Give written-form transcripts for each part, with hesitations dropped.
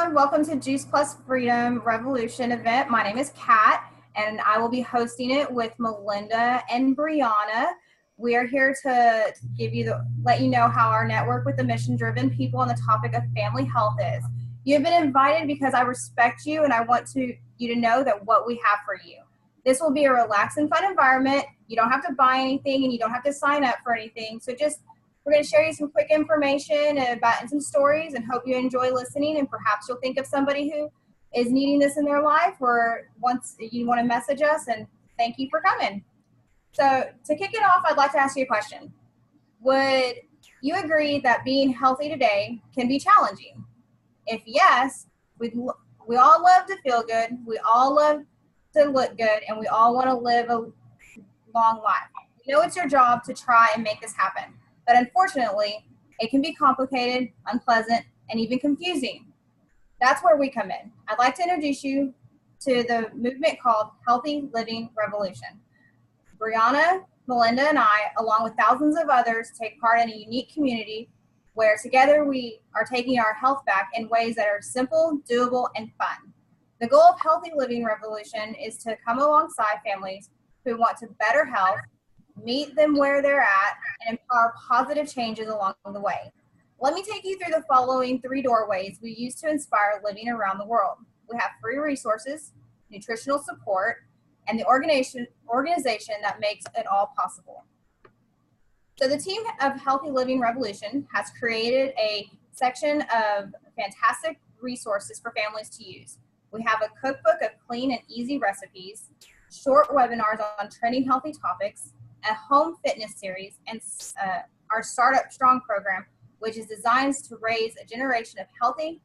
everyone. Welcome to Juice Plus Freedom Revolution event. My name is Kat, and I will be hosting it with Melinda and Brianna. We are here to let you know how our network with the mission-driven people on the topic of family health is. You have been invited because I respect you, and I want you to know that what we have for you. This will be a relaxed and fun environment. You don't have to buy anything, and you don't have to sign up for anything. So we're going to share you some quick information and some stories, and hope you enjoy listening, and perhaps you'll think of somebody who is needing this in their life, or once you want to message us, and thank you for coming. So to kick it off, I'd like to ask you a question. Would you agree that being healthy today can be challenging? If yes, we all love to feel good, we all love to look good, and we all want to live a long life. We know it's your job to try and make this happen. But unfortunately, it can be complicated, unpleasant, and even confusing. That's where we come in. I'd like to introduce you to the movement called Healthy Living Revolution. Brianna, Melinda, and I, along with thousands of others, take part in a unique community where together we are taking our health back in ways that are simple, doable, and fun. The goal of Healthy Living Revolution is to come alongside families who want to better health, meet them where they're at, and empower positive changes along the way. Let me take you through the following 3 doorways we use to inspire living around the world. We have free resources, nutritional support, and the organization that makes it all possible. So the team of Healthy Living Revolution has created a section of fantastic resources for families to use. We have a cookbook of clean and easy recipes, short webinars on trending healthy topics, a home fitness series, and our Startup Strong program, which is designed to raise a generation of healthy,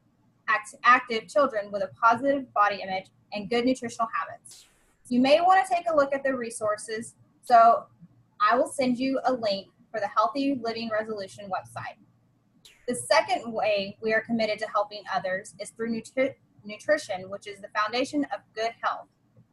active children with a positive body image and good nutritional habits. You may want to take a look at the resources, so I will send you a link for the Healthy Living Revolution website. The second way we are committed to helping others is through nutrition, which is the foundation of good health.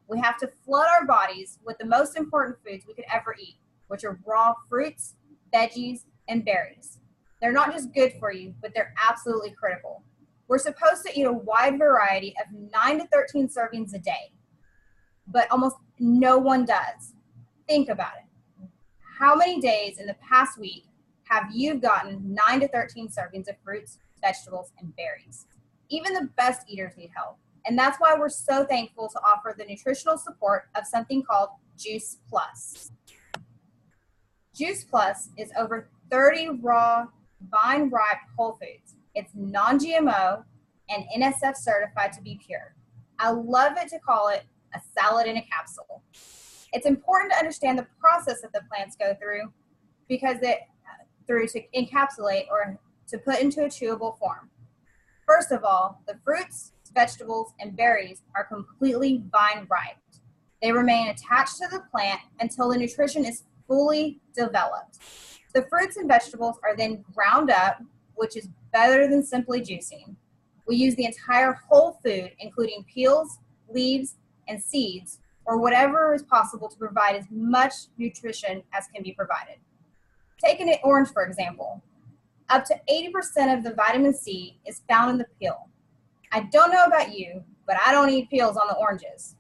We have to flood our bodies with the most important foods we could ever eat, which are raw fruits, veggies, and berries. They're not just good for you, but they're absolutely critical. We're supposed to eat a wide variety of 9 to 13 servings a day, but almost no one does. Think about it. How many days in the past week have you gotten 9 to 13 servings of fruits, vegetables, and berries? Even the best eaters need help. And that's why we're so thankful to offer the nutritional support of something called Juice Plus. Juice Plus is over 30 raw, vine-ripe whole foods. It's non-GMO and NSF certified to be pure. I love it to call it a salad in a capsule. It's important to understand the process that the plants go through to encapsulate or to put into a chewable form. First of all, the fruits, vegetables, and berries are completely vine-ripe. They remain attached to the plant until the nutrition is fully developed. The fruits and vegetables are then ground up, which is better than simply juicing. We use the entire whole food, including peels, leaves, and seeds, or whatever is possible to provide as much nutrition as can be provided. Take an orange, for example. Up to 80% of the vitamin C is found in the peel. I don't know about you, but I don't eat peels on the oranges.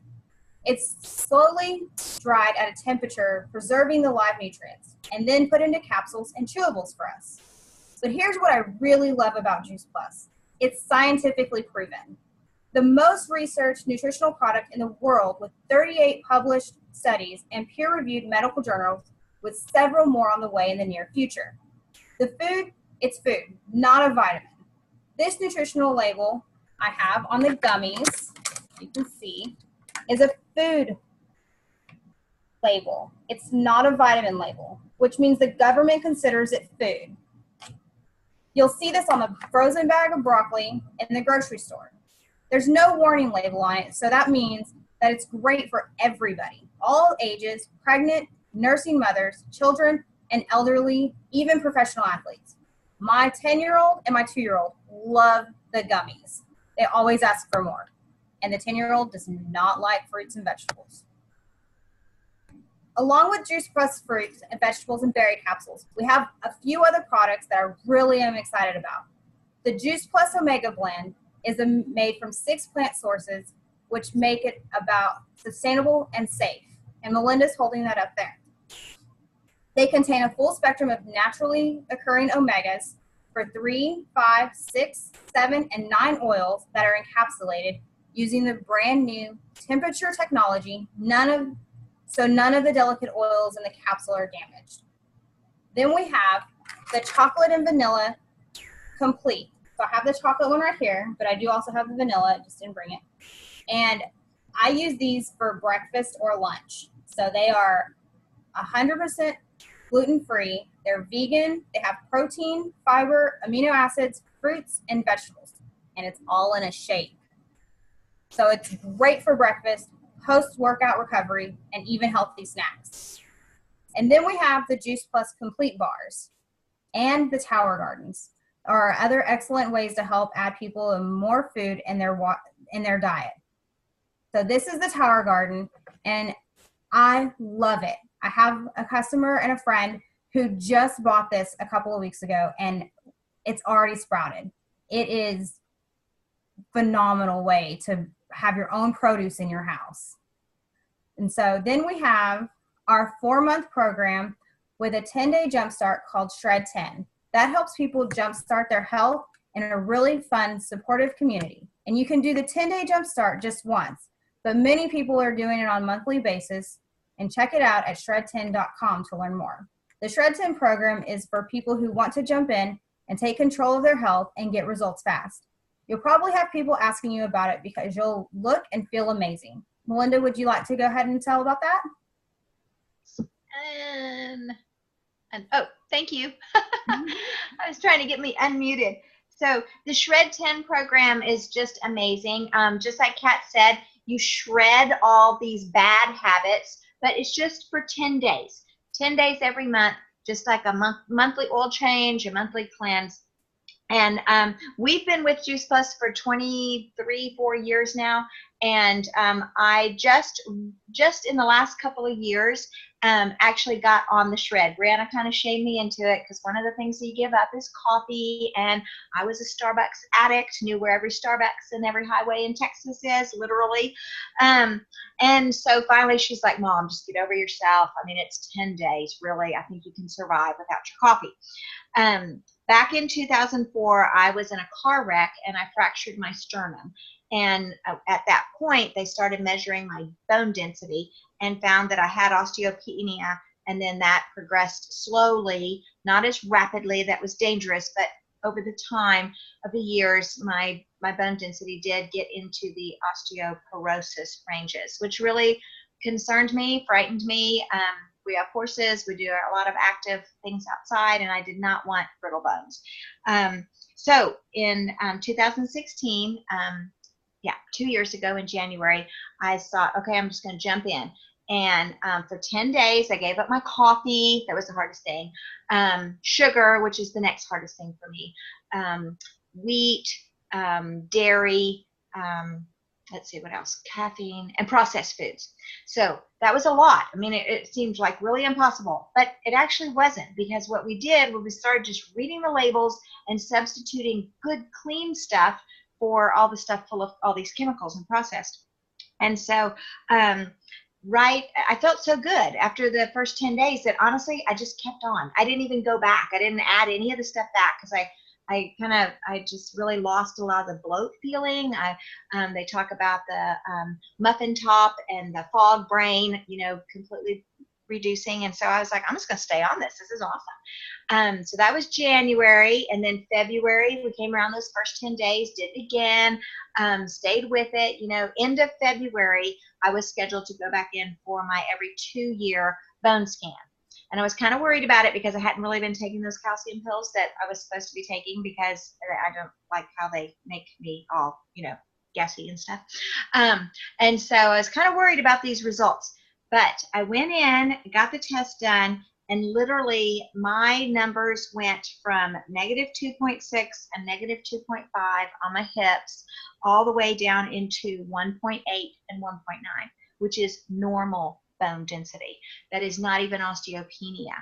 It's slowly dried at a temperature, preserving the live nutrients, and then put into capsules and chewables for us. But here's what I really love about Juice Plus. It's scientifically proven. The most researched nutritional product in the world, with 38 published studies and peer-reviewed medical journals, with several more on the way in the near future. The food, it's food, not a vitamin. This nutritional label I have on the gummies, you can see, is a food label. It's not a vitamin label, which means the government considers it food. You'll see this on the frozen bag of broccoli in the grocery store. There's no warning label on it, so that means that it's great for everybody, all ages, pregnant, nursing mothers, children, and elderly, even professional athletes. My 10-year-old and my 2-year-old love the gummies. They always ask for more. And the 10-year-old does not like fruits and vegetables. Along with Juice Plus fruits and vegetables and berry capsules, we have a few other products that I really am excited about. The Juice Plus Omega Blend is made from 6 plant sources, which make it about sustainable and safe. And Melinda's holding that up there. They contain a full spectrum of naturally occurring omegas for 3, 5, 6, 7, and 9 oils that are encapsulated using the brand new temperature technology. None of the delicate oils in the capsule are damaged. Then we have the chocolate and vanilla complete. So I have the chocolate one right here, but I do also have the vanilla. I just didn't bring it. And I use these for breakfast or lunch. So they are 100% gluten-free. They're vegan. They have protein, fiber, amino acids, fruits, and vegetables. And it's all in a shake. So it's great for breakfast, post-workout recovery, and even healthy snacks. And then we have the Juice Plus Complete Bars and the Tower Gardens are other excellent ways to help add people more food in their diet. So this is the Tower Garden, and I love it. I have a customer and a friend who just bought this a couple of weeks ago, and it's already sprouted. It is a phenomenal way to have your own produce in your house. And so then we have our 4-month program with a 10-day jumpstart called Shred 10. That helps people jumpstart their health in a really fun, supportive community. And you can do the 10-day jumpstart just once, but many people are doing it on a monthly basis. And check it out at shred10.com to learn more. The Shred 10 program is for people who want to jump in and take control of their health and get results fast. You'll probably have people asking you about it because you'll look and feel amazing. Melinda, would you like to go ahead and tell about that? Oh, thank you. I was trying to get me unmuted. So the Shred 10 program is just amazing. Just like Kat said, you shred all these bad habits, but it's just for 10 days. 10 days every month, just like a monthly oil change, a monthly cleanse. And we've been with Juice Plus for 4 years now. And I just in the last couple of years actually got on the shred. Brianna kind of shamed me into it because one of the things that you give up is coffee. And I was a Starbucks addict, knew where every Starbucks and every highway in Texas is, literally. And so finally she's like, Mom, just get over yourself. I mean, it's 10 days, really. I think you can survive without your coffee. Back in 2004, I was in a car wreck and I fractured my sternum. And at that point, they started measuring my bone density and found that I had osteopenia. And then that progressed slowly, not as rapidly. That was dangerous. But over the time of the years, my bone density did get into the osteoporosis ranges, which really concerned me, frightened me. We have horses. We do a lot of active things outside, and I did not want brittle bones. So in 2016, 2 years ago in January, I thought, okay, I'm just going to jump in. And for 10 days, I gave up my coffee. That was the hardest thing. Sugar, which is the next hardest thing for me. Wheat, dairy, let's see what else, caffeine, and processed foods. So that was a lot. I mean, it seemed like really impossible, but it actually wasn't, because what we did was we started just reading the labels and substituting good, clean stuff for all the stuff full of all these chemicals and processed. And so, I felt so good after the first 10 days that honestly, I just kept on. I didn't even go back. I didn't add any of the stuff back because I just really lost a lot of the bloat feeling. They talk about the muffin top and the fog brain, completely reducing. And so I was like, I'm just going to stay on this. This is awesome. So that was January. And then February, we came around those first 10 days, did it again, stayed with it. End of February, I was scheduled to go back in for my every 2-year bone scan. And I was kind of worried about it because I hadn't really been taking those calcium pills that I was supposed to be taking, because I don't like how they make me all, gassy and stuff. And so I was kind of worried about these results. But I went in, got the test done, and literally my numbers went from negative 2.6 and negative 2.5 on my hips all the way down into 1.8 and 1.9, which is normal bone density. That is not even osteopenia.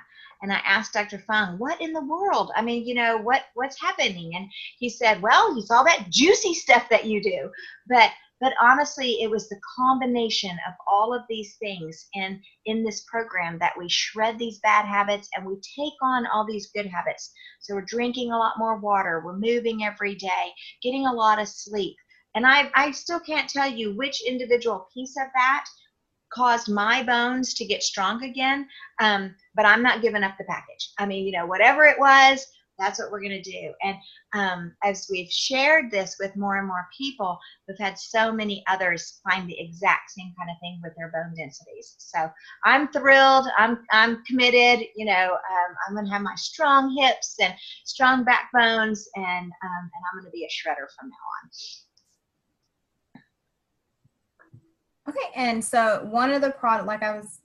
And I asked Dr. Fung, what in the world? I mean, what's happening? And he said, well, it's all that juicy stuff that you do. But honestly, it was the combination of all of these things in this program that we shred these bad habits and we take on all these good habits. So we're drinking a lot more water, we're moving every day, getting a lot of sleep. And I still can't tell you which individual piece of that caused my bones to get strong again, but I'm not giving up the package. I mean, whatever it was, that's what we're going to do. And as we've shared this with more and more people, we've had so many others find the exact same kind of thing with their bone densities. So I'm thrilled. I'm committed. I'm going to have my strong hips and strong backbones, and I'm going to be a shredder from now on. Okay, and so one of the product, like I was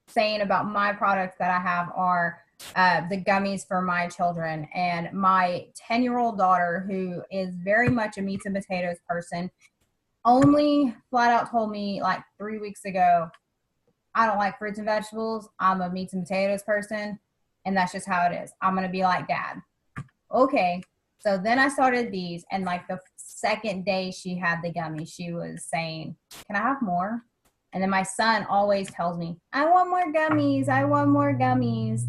saying about my products that I have are the gummies for my children. And my 10-year-old daughter, who is very much a meats and potatoes person, only flat out told me like 3 weeks ago, I don't like fruits and vegetables. I'm a meats and potatoes person, and that's just how it is. I'm going to be like Dad. Okay. So then I started these, and like the second day she had the gummy, she was saying, can I have more? And then my son always tells me, I want more gummies. I want more gummies.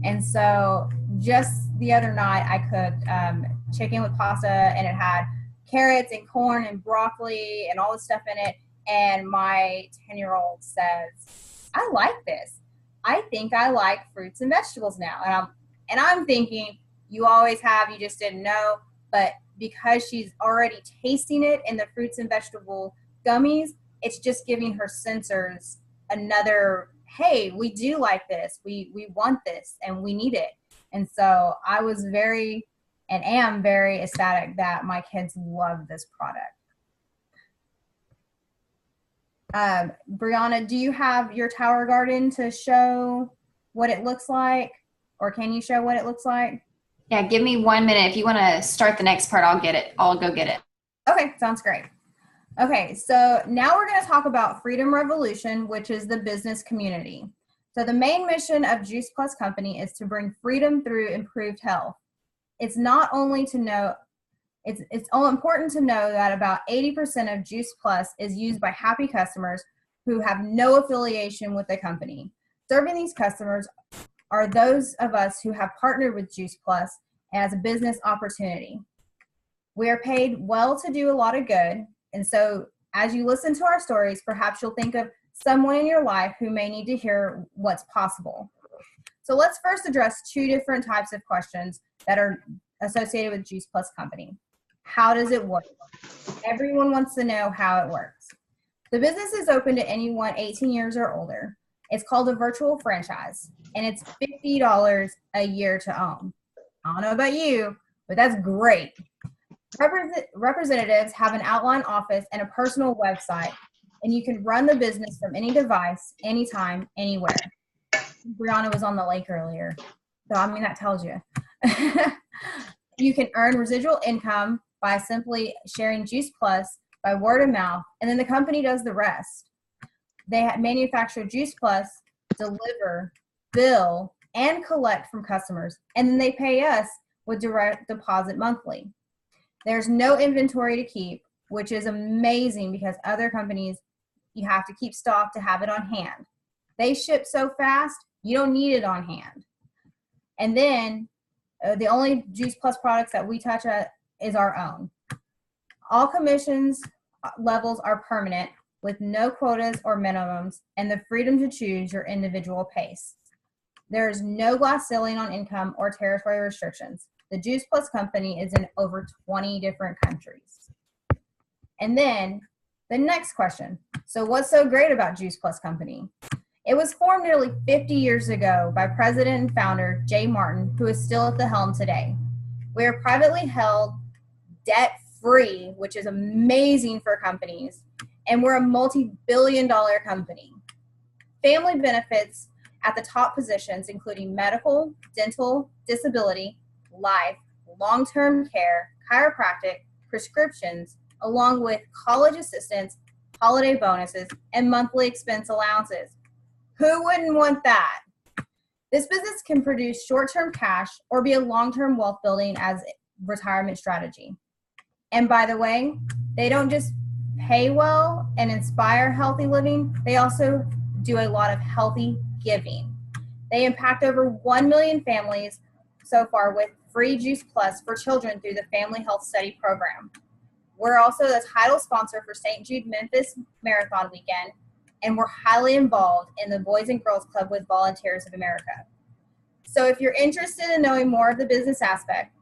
And so just the other night I cooked chicken with pasta, and it had carrots and corn and broccoli and all this stuff in it. And my 10-year-old says, I like this. I think I like fruits and vegetables now. And I'm thinking, you always have, you just didn't know. But because she's already tasting it in the fruits and vegetable gummies, it's just giving her sensors another, hey, we do like this. We want this and we need it. And so I was very and am very ecstatic that my kids love this product. Brianna, do you have your tower garden to show what it looks like? Or can you show what it looks like? Yeah, give me 1 minute. If you want to start the next part, I'll get it. I'll go get it. Okay, sounds great. Okay, so now we're going to talk about Freedom Revolution, which is the business community. So the main mission of Juice Plus Company is to bring freedom through improved health. It's not only to know, it's all important to know that about 80% of Juice Plus is used by happy customers who have no affiliation with the company. Serving these customers are those of us who have partnered with Juice Plus as a business opportunity. We are paid well to do a lot of good. And so as you listen to our stories, perhaps you'll think of someone in your life who may need to hear what's possible. So let's first address two different types of questions that are associated with Juice Plus Company. How does it work? Everyone wants to know how it works. The business is open to anyone 18 years or older. It's called a virtual franchise, and it's $50 a year to own. I don't know about you, but that's great. Representatives have an outline office and a personal website, and you can run the business from any device, anytime, anywhere. Brianna was on the lake earlier, so I mean that tells you. You can earn residual income by simply sharing Juice Plus by word of mouth, and then the company does the rest. They manufacture Juice Plus, deliver, bill, and collect from customers, and then they pay us with direct deposit monthly. There's no inventory to keep, which is amazing because other companies, you have to keep stock to have it on hand. They ship so fast, you don't need it on hand. And then the only Juice Plus products that we touch is our own. All commissions levels are permanent with no quotas or minimums and the freedom to choose your individual pace. There is no glass ceiling on income or territory restrictions. The Juice Plus Company is in over 20 different countries. And then the next question. So what's so great about Juice Plus Company? It was formed nearly 50 years ago by President and founder Jay Martin, who is still at the helm today. We are privately held, debt-free, which is amazing for companies, and we're a multi-billion-dollar company. Family benefits at the top positions, including medical, dental, disability, life, long-term care, chiropractic, prescriptions, along with college assistance, holiday bonuses, and monthly expense allowances. Who wouldn't want that? This business can produce short-term cash or be a long-term wealth building as retirement strategy. And by the way, they don't just pay well and inspire healthy living, they also do a lot of healthy giving. They impact over 1 million families so far with free Juice Plus for children through the Family Health Study Program. We're also the title sponsor for St. Jude Memphis Marathon Weekend, and we're highly involved in the Boys and Girls Club with Volunteers of America. So if you're interested in knowing more of the business aspect,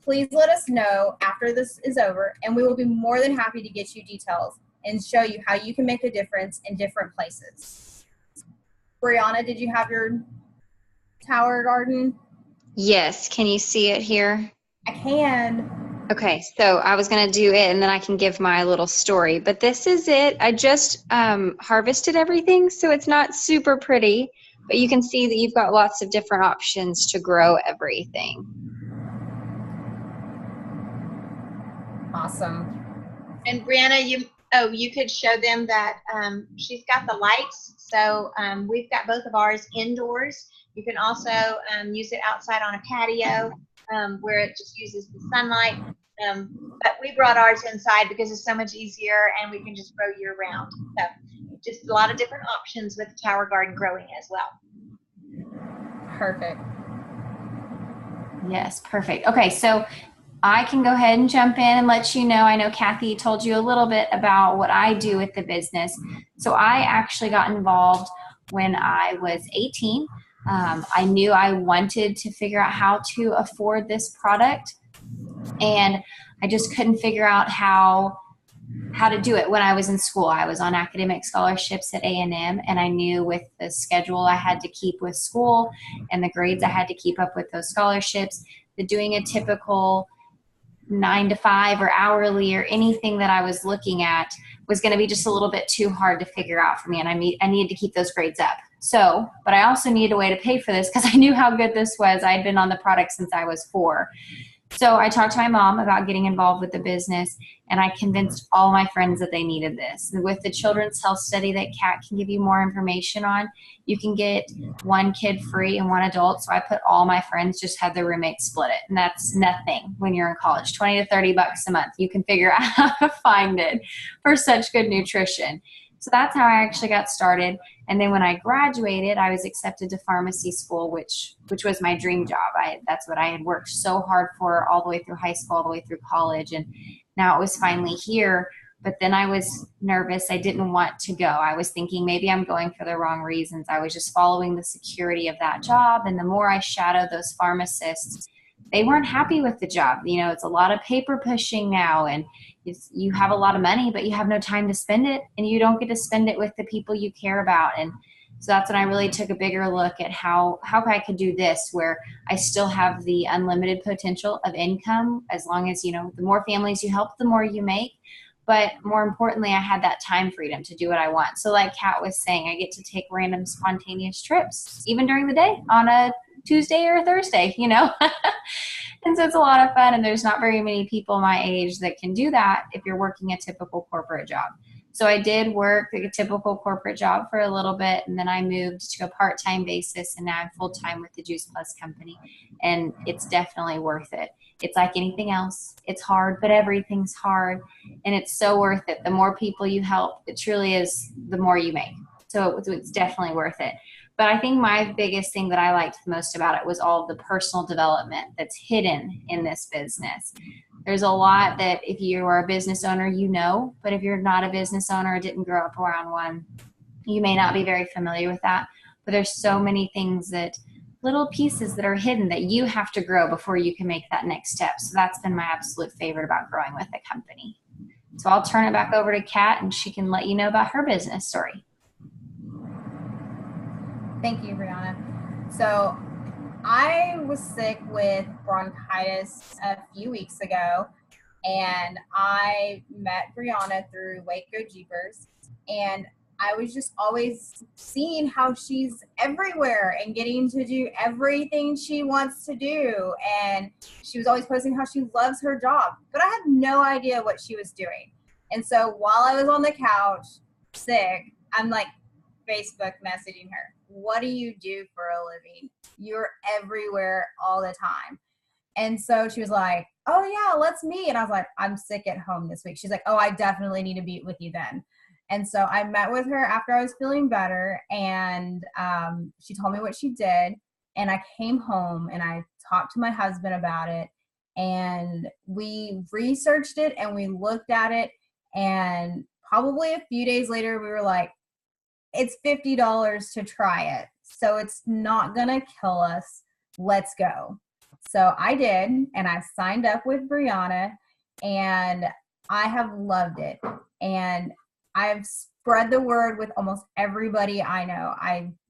please let us know after this is over, and we will be more than happy to get you details and show you how you can make a difference in different places. Brianna, did you have your tower garden? Yes. Can you see it here? I can. Okay, so I was going to do it and then I can give my little story. But this is it. I just harvested everything, so it's not super pretty. But you can see that you've got lots of different options to grow everything. Awesome. And Brianna, you could show them that she's got the lights. So we've got both of ours indoors. You can also use it outside on a patio where it just uses the sunlight. But we brought ours inside because it's so much easier and we can just grow year round. So just a lot of different options with tower garden growing as well. Perfect. Yes, perfect. Okay, so I can go ahead and jump in and let you know. I know Kathy told you a little bit about what I do with the business. So I actually got involved when I was 18. I knew I wanted to figure out how to afford this product, and I just couldn't figure out how to do it when I was in school. I was on academic scholarships at A&M, and I knew with the schedule I had to keep with school and the grades I had to keep up with those scholarships, that doing a typical 9 to 5 or hourly or anything that I was looking at was going to be just a little bit too hard to figure out for me, and I needed to keep those grades up. So, but I also needed a way to pay for this because I knew how good this was. I had been on the product since I was 4. So I talked to my mom about getting involved with the business, and I convinced all my friends that they needed this. And with the Children's Health Study that Kat can give you more information on, you can get 1 kid free and 1 adult. So I put all my friends, just had their roommates split it. And that's nothing when you're in college, 20 to 30 bucks a month. You can figure out how to find it for such good nutrition. So that's how I actually got started. And then when I graduated, I was accepted to pharmacy school, which was my dream job. That's what I had worked so hard for all the way through high school, all the way through college. And now it was finally here. But then I was nervous. I didn't want to go. I was thinking maybe I'm going for the wrong reasons. I was just following the security of that job. And the more I shadowed those pharmacists, they weren't happy with the job. You know, it's a lot of paper pushing now, and you have a lot of money, but you have no time to spend it, and you don't get to spend it with the people you care about. And so that's when I really took a bigger look at how I could do this, where I still have the unlimited potential of income, as long as, you know, the more families you help, the more you make. But more importantly, I had that time freedom to do what I want. So like Kat was saying, I get to take random spontaneous trips, even during the day, on a Tuesday or a Thursday, you know. And so it's a lot of fun, and there's not very many people my age that can do that if you're working a typical corporate job. So I did work like a typical corporate job for a little bit, and then I moved to a part-time basis, and now I'm full-time with the Juice Plus company, and it's definitely worth it. It's like anything else. It's hard, but everything's hard, and it's so worth it. The more people you help, it truly is, the more you make. So it's definitely worth it. But I think my biggest thing that I liked the most about it was all of the personal development that's hidden in this business. There's a lot that if you are a business owner, you know, but if you're not a business owner or didn't grow up around one, you may not be very familiar with that. But there's so many things, that little pieces that are hidden, that you have to grow before you can make that next step. So that's been my absolute favorite about growing with the company. So I'll turn it back over to Kat, and she can let you know about her business story. Thank you, Brianna. So I was sick with bronchitis a few weeks ago, and I met Brianna through Waco Jeepers, and I was just always seeing how she's everywhere and getting to do everything she wants to do. And she was always posting how she loves her job, but I had no idea what she was doing. And so while I was on the couch sick, I'm like Facebook messaging her, what do you do for a living? You're everywhere all the time. And so she was like, oh yeah, let's meet. And I was like, I'm sick at home this week. She's like, oh, I definitely need to meet with you then. And so I met with her after I was feeling better, and she told me what she did. And I came home and I talked to my husband about it, and we researched it and we looked at it. And probably a few days later, we were like, it's $50 to try it. So it's not going to kill us. Let's go. So I did, and I signed up with Brianna, and I have loved it. And I've spread the word with almost everybody I know.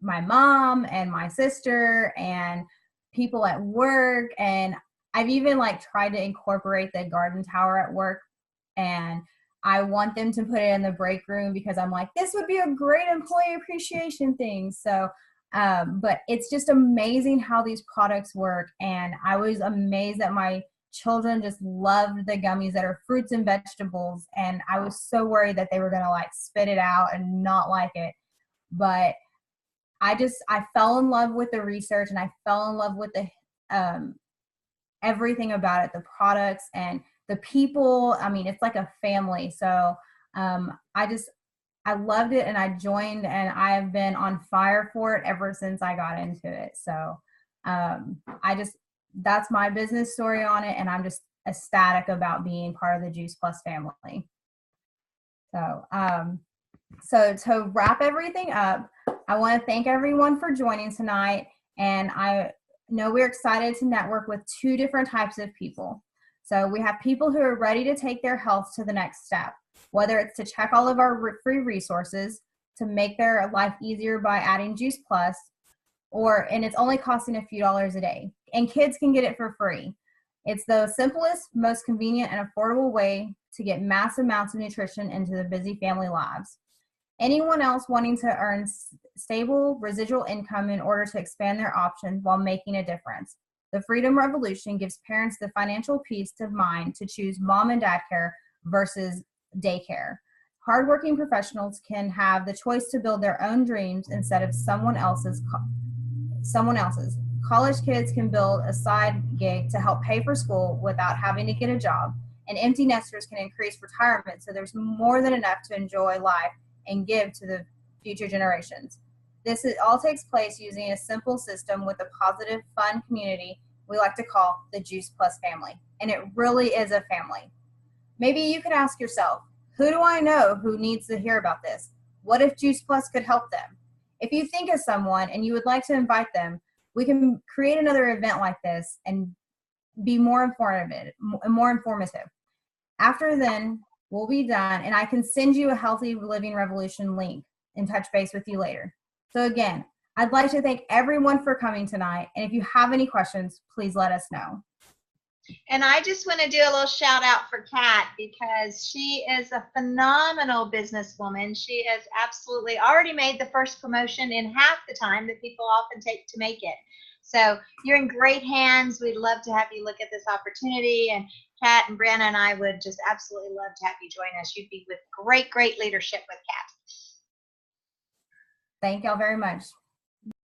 My mom and my sister and people at work, and I've even like tried to incorporate the garden tower at work, and I want them to put it in the break room because I'm like, this would be a great employee appreciation thing. So, but it's just amazing how these products work. And I was amazed that my children just loved the gummies that are fruits and vegetables. And I was so worried that they were going to like spit it out and not like it. But I fell in love with the research, and I fell in love with the, everything about it, the products and the people. I mean, it's like a family. So I loved it, and I joined, and I have been on fire for it ever since I got into it. So that's my business story on it, and I'm just ecstatic about being part of the Juice Plus family. So to wrap everything up, I want to thank everyone for joining tonight, and I know we're excited to network with two different types of people. So we have people who are ready to take their health to the next step, whether it's to check all of our free resources, to make their life easier by adding Juice Plus, and it's only costing a few dollars a day. And kids can get it for free. It's the simplest, most convenient, and affordable way to get mass amounts of nutrition into the busy family lives. Anyone else wanting to earn stable residual income in order to expand their options while making a difference. The Freedom Revolution gives parents the financial peace of mind to choose mom and dad care versus daycare. Hardworking professionals can have the choice to build their own dreams instead of someone else's. College kids can build a side gig to help pay for school without having to get a job. And empty nesters can increase retirement so there's more than enough to enjoy life and give to the future generations. All takes place using a simple system with a positive, fun community we like to call the Juice Plus family. And it really is a family. Maybe you can ask yourself, who do I know who needs to hear about this? What if Juice Plus could help them? If you think of someone and you would like to invite them, we can create another event like this and be more informative. After then, we'll be done, and I can send you a Healthy Living Revolution link and touch base with you later. So again, I'd like to thank everyone for coming tonight. And if you have any questions, please let us know. And I just want to do a little shout out for Kat, because she is a phenomenal businesswoman. She has absolutely already made the first promotion in half the time that people often take to make it. So you're in great hands. We'd love to have you look at this opportunity. And Kat and Brianna and I would just absolutely love to have you join us. You'd be with great, great leadership with Kat. Thank y'all very much.